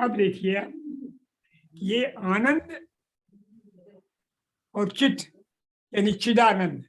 अब देखिए ये आनंद और चित्त यानी चिदानंद,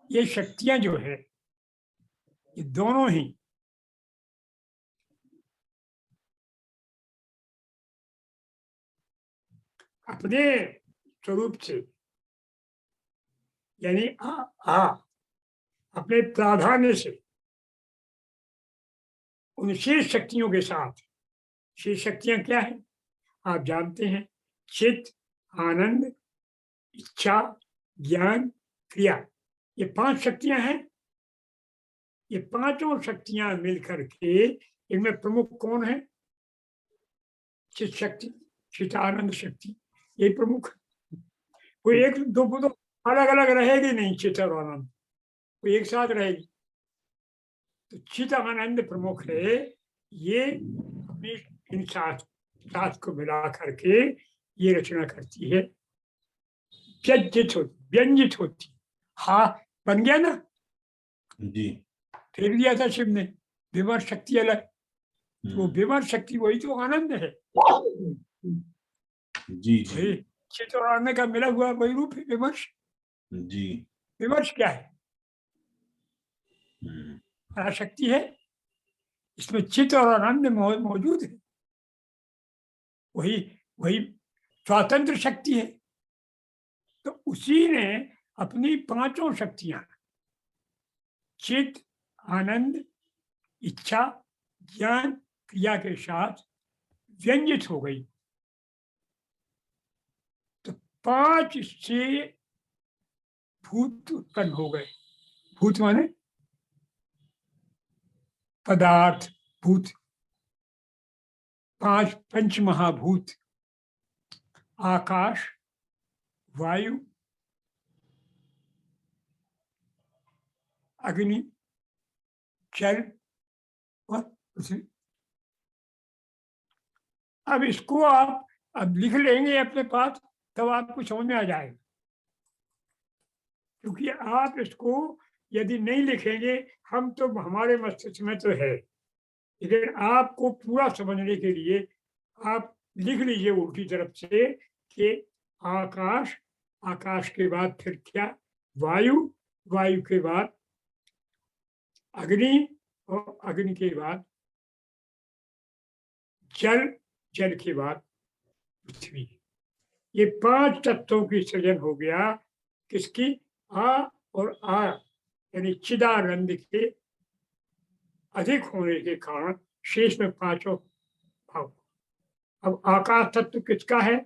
ये शक्तियां जो है ये दोनों ही अपने स्वरूप से यानी अपने प्राधान्य से उन शेष शक्तियों के साथ, शेष शक्तियां क्या है आप जानते हैं, चित्त, आनंद, इच्छा, ज्ञान, क्रिया, ये 5 शक्तियां हैं। ये पांचों शक्तियां मिलकर के, इनमें प्रमुख कौन है? चित्त शक्ति, चित्त आनंद शक्ति, ये प्रमुख है। कोई एक दो को तो अलग अलग रहेगी नहीं, चित्त और आनंद कोई एक साथ रहेगी। तो चित्त आनंद प्रमुख है, ये अपने इन साथ को मिला करके ये रचना करती है, व्यंजित होती। हाँ बन गया ना जी, फेर दिया था शिव ने, विमर्श शक्ति अलग, वो विमर्श शक्ति वही तो आनंद है। जी जी, चित्त और आनंद का मिला हुआ वही रूप है विमर्श। जी, विमर्श क्या है? पराशक्ति है, इसमें चित्त और आनंद मौजूद है, वही वही स्वतंत्र शक्ति है। तो उसी ने अपनी पांचों शक्तियां चित्त, आनंद, इच्छा, ज्ञान, क्रिया के साथ व्यंजित हो गई। तो 5 से भूत उत्पन्न हो गए। भूत माने पदार्थ, भूत, 5 पंच महाभूत, आकाश, वायु, अग्नि, जल और पृथ्वी। अब इसको आप अब लिख लेंगे अपने पास, तब आपको समझ में आ जाएगा। क्योंकि आप इसको यदि नहीं लिखेंगे, हम तो हमारे मस्तिष्क में तो है, लेकिन आपको पूरा समझने के लिए आप लिख लीजिए उल्टी तरफ से कि आकाश, आकाश के बाद फिर क्या? वायु, वायु के बाद अग्नि, और अग्नि के बाद जल, जल के बाद पृथ्वी। ये 5 तत्वों की सृजन हो गया किसकी? आ और आ यानी चिदानंद के अधिक होने के कारण शेष में 5 भाव। अब आकाश तत्व किसका है?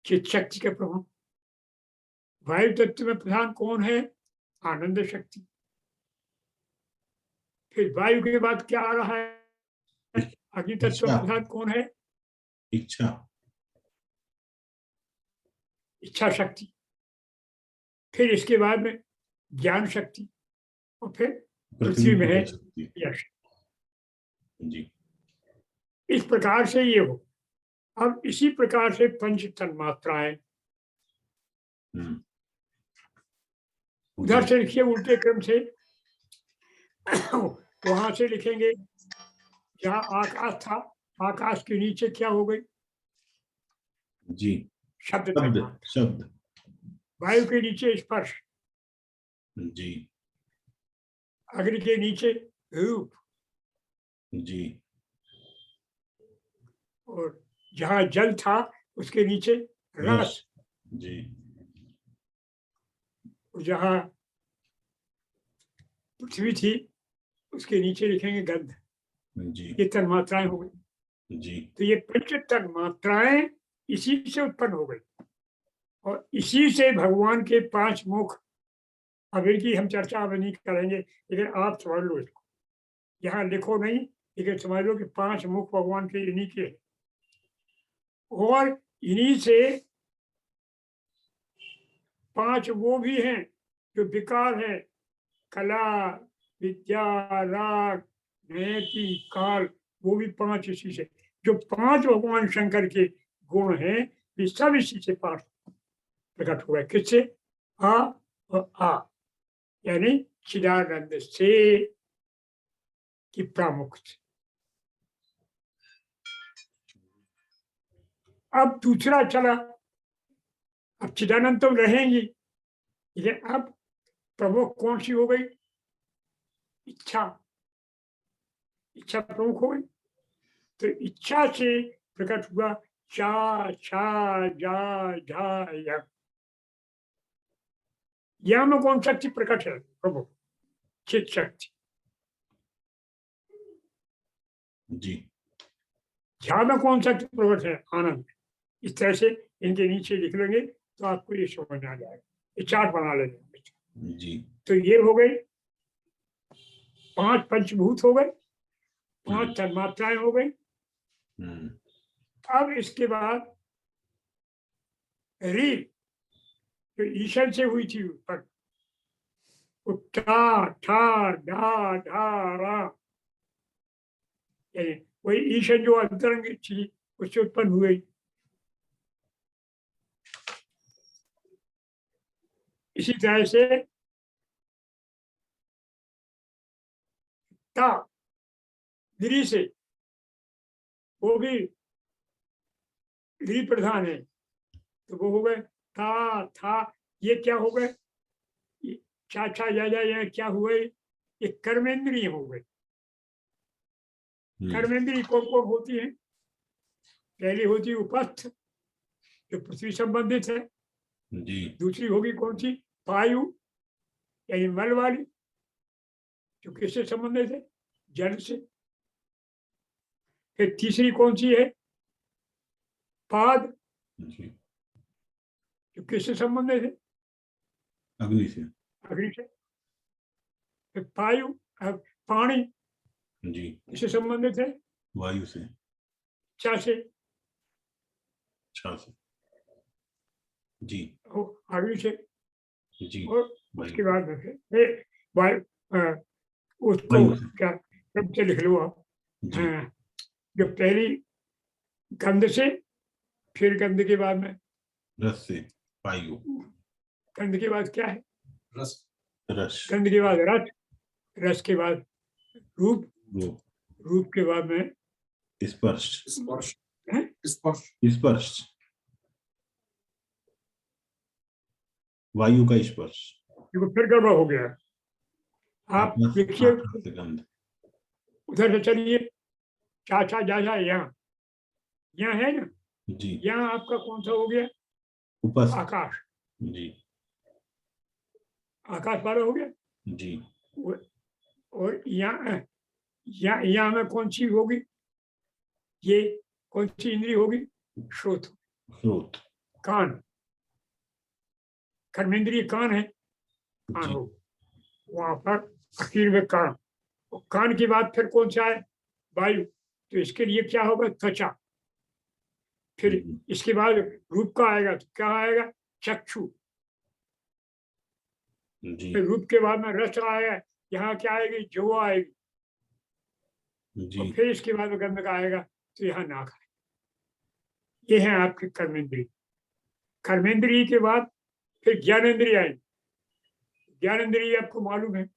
चित्त शक्ति के प्रभाव। वायु तत्व में प्रधान कौन है? आनंद शक्ति। फिर वायु के बाद क्या आ रहा है? अग्नि तत्व में प्रधान कौन है? इच्छा, इच्छा शक्ति। फिर इसके बाद में ज्ञान शक्ति, और फिर पृथ्वी में है यश। जी, इस प्रकार से ये हो। अब इसी प्रकार से पंच तन्मात्राएं, उधर से लिखिए उल्टे क्रम से, वहां से लिखेंगे जहां आकाश था, आकाश के नीचे क्या हो गई? जी, शब्द, शब्द। वायु के नीचे स्पर्श, जी, अग्नि के नीचे रूप, जी, और जहां जल था उसके नीचे रस, जी, और जहां पृथ्वी थी उसके नीचे लिखेंगे गंध। जी, ये तन्मात्राएं हो गई। जी, तो ये पंच तन्मात्राएं इसी से उत्पन्न हो गई, और इसी से भगवान के 5 मुख। अब इनकी हम चर्चा अब नहीं करेंगे, लेकिन आप समझ लो इसको, यहाँ लिखो नहीं, लेकिन समझ लो कि 5 मुख भगवान के इन्हीं के, और इन्हीं से 5 वो भी हैं जो विकार है, कला, विद्या, राग, नैति, काल, वो भी 5 इसी से। जो 5 भगवान शंकर के गुण हैं, ये सब इसी से पाठ प्रकट हुआ है। किससे? आ और आ यानी चिदानंद से की प्रामुख। अब दूसरा चला, अब चिदानंद तो रहेंगी, लेकिन अब प्रमुख कौन सी हो गई? इच्छा। इच्छा प्रमुख हो गई, तो इच्छा से प्रकट हुआ चा छा जा झा या। या में कौन शक्ति प्रकट है? प्रभु चित शक्ति। जी झा में कौन शक्ति प्रकट है? आनंद। इस तरह से इनके नीचे लिख लेंगे तो आपको ये समझ में आ जाएगा। ये चार्ट बना लेंगे। जी तो ये हो गई 5 पंचभूत हो गए, 5 तन्मात्राएं हो गई। अब इसके बाद री जो ईश्वर से हुई थी ऊपर, ठा ठा ढा ढा रा, यानी वही ईश्वर जो अंतरंग थी उससे उत्पन्न हुई। इसी तरह से ता गिरी से, वो भी गिरी प्रधान है, तो वो हो गए था था। ये क्या हो गए? चा छा या क्या हुए? ये कर्मेंद्रिय हो गए। कर्मेंद्रिय कौन कौन होती है? पहली होती उपस्थ जो पृथ्वी संबंधित है। जी दूसरी होगी कौन सी? वायु यानी मल वाली, जो किससे संबंधित है? जल से। फिर तीसरी कौन सी है? पाद, जी जो किससे संबंधित है? अग्नि से। अग्नि से। फिर वायु पानी जी किससे संबंधित है? वायु से। चा से। छा से। जी अग्नि से। जी और उसके बाद में फिर वायु, उसको वायु से। क्या शब्द से लिख लो आप। जी जो पहली गंध से, फिर गंध के बाद में रस से। वायु। गंध के बाद क्या है? रस। रस। गंध के बाद रस, रस के बाद रूप, रूप। रूप के बाद में स्पर्श। स्पर्श। हैं? स्पर्श। स्पर्श। वायु का स्पर्श। देखो फिर गड़बड़ हो गया। आप देखिए गंध। उधर से चलिए, चा छा जा जा यहाँ, यहाँ है ना, जी यहाँ आपका कौन सा हो गया? उपस्थ। आकाश। जी आकाश वाला हो गया। जी और यहाँ में कौन सी होगी? ये कौन सी इंद्री होगी? श्रोत। स्रोत। कान, कर्मेंद्रिय कान है, कान जी हो वहां पर आखिर में कान। और कान के बाद फिर कौन सा है? वायु। तो इसके लिए क्या होगा? त्वचा। फिर इसके बाद रूप का आएगा, तो क्या आएगा? चक्षु। जी फिर रूप के बाद में रस आएगा, यहाँ क्या आएगी? जो आएगी। जी और फिर इसके बाद में गंध का आएगा, तो यहाँ नाक आएगा। ये है आपके कर्मेंद्रिय। कर्मेंद्रिय के बाद फिर ज्ञानेन्द्रिय आएगी। ज्ञानेन्द्रिय आपको मालूम है,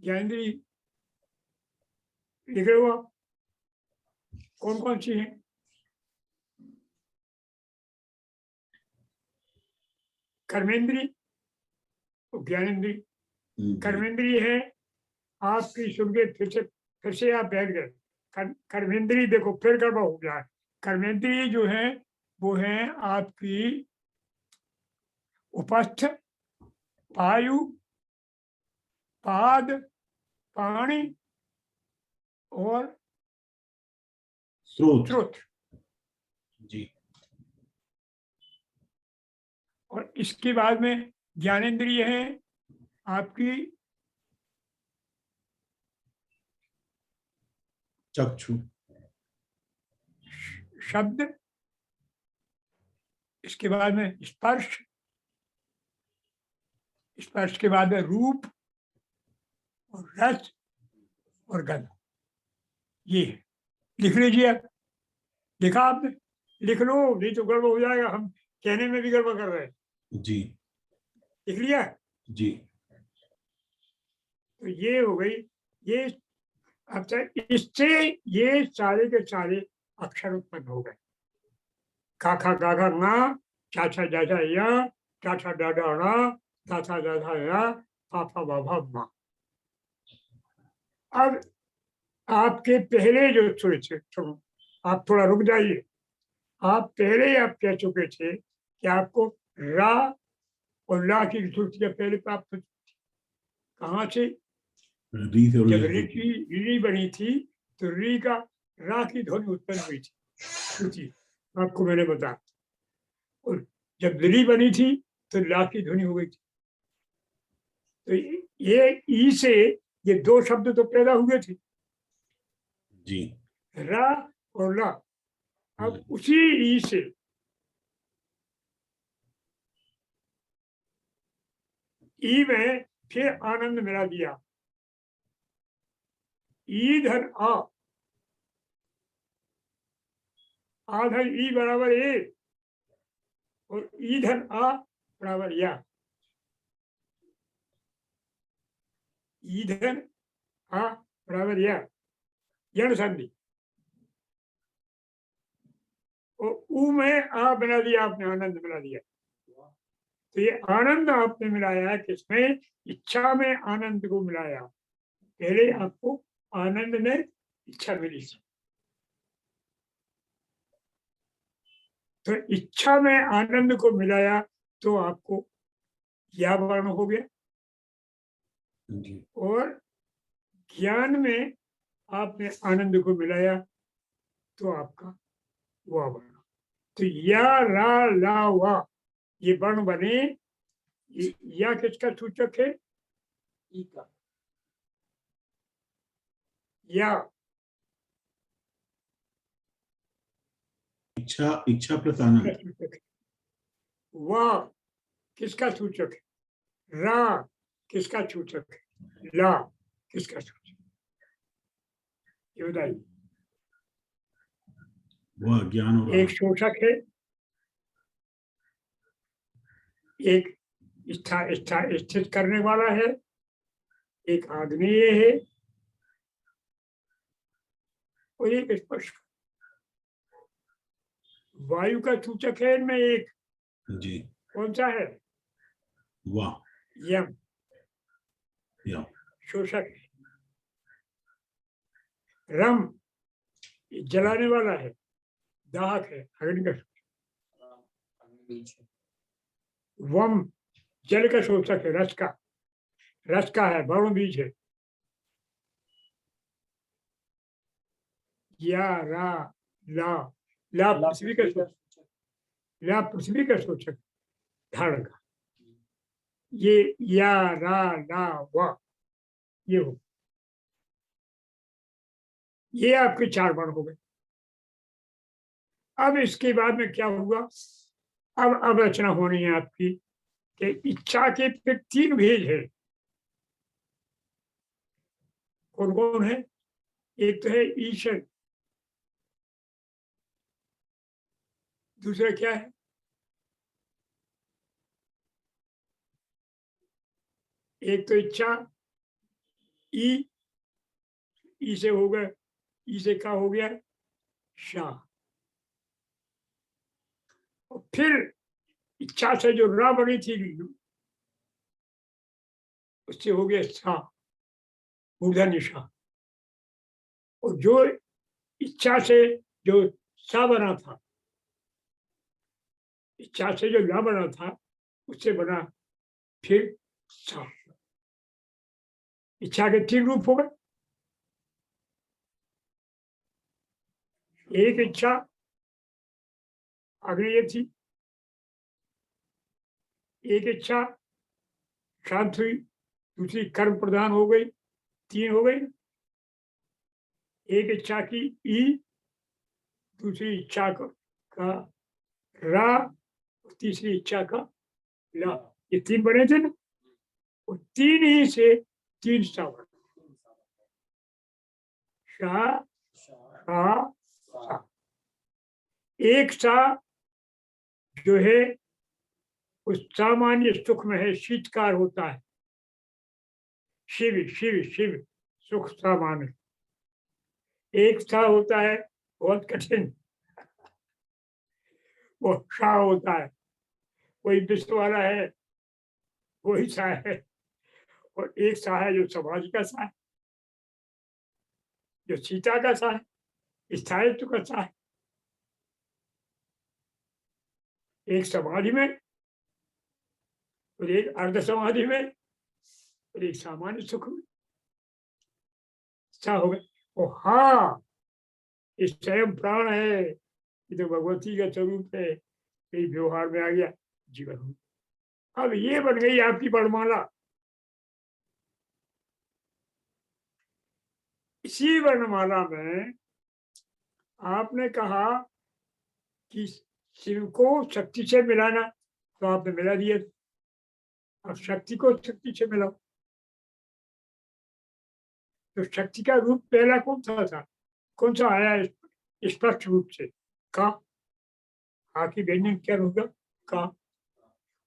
ज्ञानेन्द्रिय लिख रहे हो आप? कौन कौन सी है? कर्मेंद्रिय और ज्ञानेन्द्रिय। कर्मेंद्रिय है आपकी, सुन के फिर से आप बैठ गए। कर्मेंद्रिय देखो फिर गड़बड़ हो गया है। कर्मेंद्रिय जो है वो है आपकी उपस्थ, वायु, पाद, पानी और स्रोत। स्रोत। जी और इसके बाद में ज्ञानेन्द्रिय है आपकी चक्षु। शब्द, इसके बाद में स्पर्श, स्पर्श के बाद में रूप और रस और गंध। ये है। लिख लीजिए आप। लिखा आपने? लिख लो, नहीं तो गड़बड़ हो जाएगा। हम कहने में भी गड़बड़ कर रहे हैं। जी लिख लिया? जी तो ये हो गई। ये अब तक इससे ये सारे के सारे अक्षर उत्पन्न हो गए। खा खा गा गा ङा, चा छा जा जा या, टा ठा डा डा ड़ा, था था दा धा या, फा फा बा भा मा। अब आपके पहले जो सुर थे, सुनो, आप थोड़ा रुक जाइए। आप पहले आप कह चुके थे कि आपको रा और ला की श्रुतियां पहले प्राप्त हुई। कहाँ से? री से और जब ले री की। की री बनी थी तो री का रा की ध्वनि उत्पन्न हुई थी, श्रुति, आपको मैंने बताया। और जब री बनी थी तो ला की ध्वनि हो गई थी। तो ये ई से ये दो शब्द तो पैदा हुए थे, जी। रा और ला। अब उसी ई से ई में फिर आनंद मिला दिया। ईधर आ, आधर ई बराबर ए और ईधर आ बराबर या। ईधर आ बराबर या, यण संधि। और ऊ में आ बना दिया आपने, आनंद मिला दिया। तो ये आनंद आपने मिलाया किसमें? इच्छा में आनंद को मिलाया। पहले आपको आनंद में इच्छा मिली थी, तो इच्छा में आनंद को मिलाया तो आपको या वर्ण हो गया। जी। और ज्ञान में आपने आनंद को मिलाया तो आपका वा वर्ण। तो या रा ला वा ये वर्ण बने। या किसका सूचक है? ई का। या इच्छा, इच्छा प्लस आनंद। सूचक है। वा किसका सूचक है? रा किसका सूचक है? ला किसका सूचक? ये बताइए। वह ज्ञान और एक शोषक है, एक स्थित करने वाला है, एक आग्नेय है और एक स्पर्श। वायु का सूचक है इनमें एक, जी। कौन सा है? वाह। यम, या। शोषक है। रम ये जलाने वाला है, दाहक है, अग्नि का। वम जल का शोषक है, रस का है, वरुण बीज है। या रा ला, ला पृथ्वी का शोषक, ला पृथ्वी का शोषक, धारण का। ये या रा ला वा ये हो, ये आपके चार वर्ण हो गए। अब इसके बाद में क्या हुआ? अब रचना होनी है आपकी कि इच्छा के फिर तीन भेद है। कौन कौन है? एक तो है ईश्वर, दूसरा क्या है? एक तो इच्छा, ई से हो गया, ई से क्या हो गया? शाह। और फिर इच्छा से जो रा बनी थी उससे हो गया सा, मूर्धन्य शाह। और जो इच्छा से जो सा बना था, इच्छा से जो ला बना था उससे बना फिर सा। इच्छा के तीन रूप हो गए। एक इच्छा अग्नि थी, एक इच्छा शांत हुई, दूसरी कर्म प्रधान हो गई, तीन हो गई। एक इच्छा की ई, दूसरी इच्छा का रा, तीसरी इच्छा का ला। ये तीन बने थे ना, और तीन ही से तीन सा बना। शा सा सा। एक सा जो है उस सामान्य सुख में है, शीतकार होता है। शिव शिव शिव सुख सामान्य। एक सा होता है बहुत कठिन। वो शाह होता है, कोई विश्व वाला है, वही सा है, और एक सा है जो समाज का सा है, जो सीता का सा है, स्थायित्व का सा है। एक समाधि में और एक अर्ध समाधि में और एक सामान्य सुख में सा हो गए। ओ हाँ, ये स्वयं प्राण है, ये तो भगवती का स्वरूप है, ये व्यवहार में आ गया जीवन में। अब ये बन गई आपकी वर्णमाला। इसी वर्णमाला में आपने कहा कि शिव को शक्ति से मिलाना, तो आपने मिला दिया। अब शक्ति को शक्ति से मिलाओ, तो शक्ति का रूप पहला कौन सा था, कौन सा आया स्पष्ट रूप से? का आखिर व्यंजन क्या होगा? का।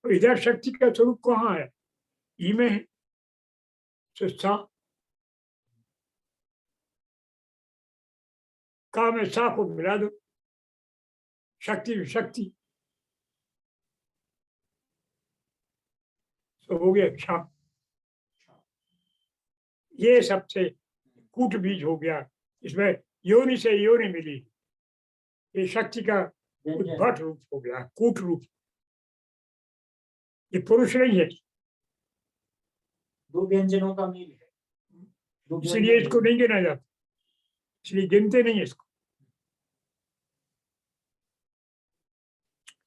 तो इधर शक्ति का स्वरूप कहाँ है? ई में है, तो सा। का में सा को मिला दो, शक्ति शक्ति, तो हो गया क्षा। ये सबसे कूट बीज हो गया, इसमें योनि से योनि मिली, ये शक्ति का उद्भट रूप हो गया, कूट रूप। ये पुरुष नहीं है, दो व्यंजनों का मेल है। इसलिए इसको नहीं गिना जाता, इसलिए गिनते नहीं इसको।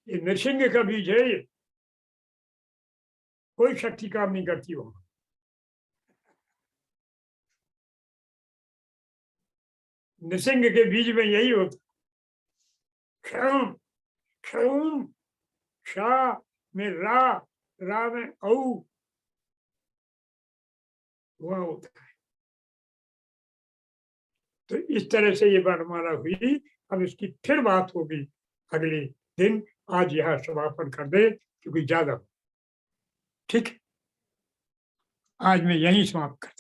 ये नृसिंह का बीज है, ये कोई शक्ति काम नहीं करती हो। नृसिंह के बीज में यही होता, क्षण क्षण, क्षा में रा, रा में औ, वह होता है। तो इस तरह से ये वर्णमाला हुई। अब इसकी फिर बात होगी अगले दिन। आज यह समापन कर दे, क्योंकि ज्यादा। ठीक, आज मैं यहीं समाप्त कर